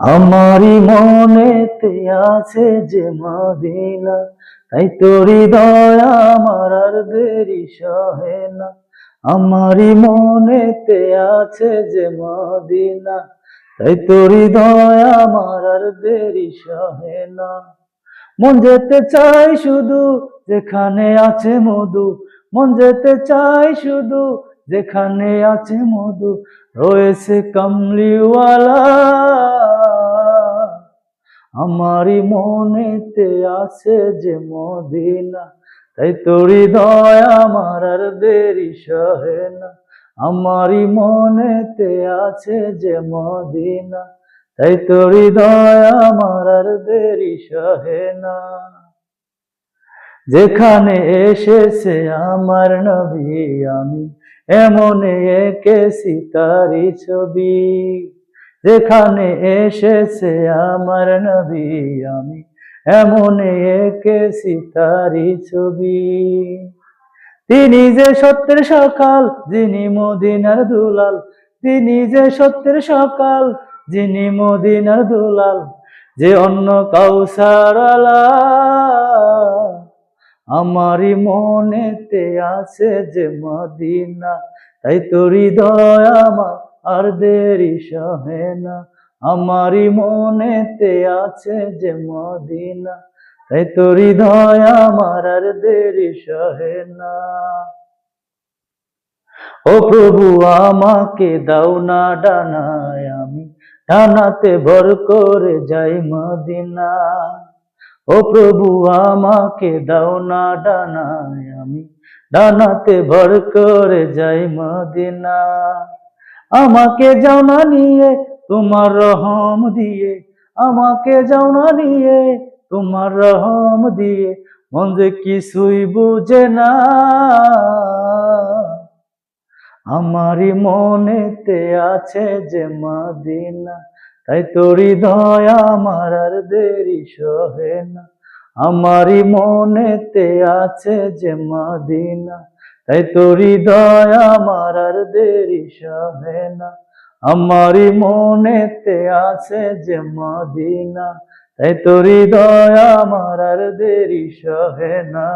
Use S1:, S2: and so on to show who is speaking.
S1: আমারি মনেতে আছে যে মদিনা, তাই তোর হৃদয় আমার আর দেরি সহে না। আমারি মনেতে আছে যে মদিনা, তাই তোর হৃদয় আমার আর দেরি সহে না। মন যেতে চাই শুধু যেখানে আছে মধু, মন যেতে চাই শুধু যেখানে আছে মধু, রয়েছে কামলিওয়ালা। আমারই মনেতে আছে যে মদিনা, তাই তোর হৃদয় আমার আর দেরি সহে না। আমারই মনেতে আছে যে মদিনা, তাই তোর হৃদয় আমার আর দেরি সহে না। যেখানে এসেছে আমার নবী, আমি এমন এঁকেছি তারি ছবি। যেখানে এসেছে আমার নবী, আমি এমন এঁকেছি তারি ছবি। তিনি যে সত্যের সকাল, যিনি মদিনার দুলাল। তিনি যে সত্যের সকাল, যিনি মদিনার দুলাল। যে অন্য কাউসার আলা, আমারই মনেতে আছে যে মদিনা, তাই তোর হৃদয় আমার আর দেরি সহে না। আমারই মনেতে আছে যে মদিনা, তাই তোর হৃদয় আমার আর দেরি সহে না। ও প্রভু আমাকে দাও না ডানায়, আমি ডানাতে ভর করে যাই মদিনা। ও প্রভু আমাকে দাও না ডানায়, আমি ডানাতে ভর করে যাই মদিনা। আমাকে যাও না নিয়ে তোমার রহম দিয়ে, আমাকে যাও না নিয়ে তোমার রহম দিয়ে, মন যে কিছুই বুঝে না। আমারই মনেতে আছে যে মদিনা, তাই তোর হৃদয় আমার আর দেরি সহে না। আমারই মনেতে আছে যে মদিনা, তাই তোর হৃদয় আমার আর দেরি সহে না। আমারই মনেতে আছে যে মদিনা, তাই তোর হৃদয় আমার আর দেরি সহে না।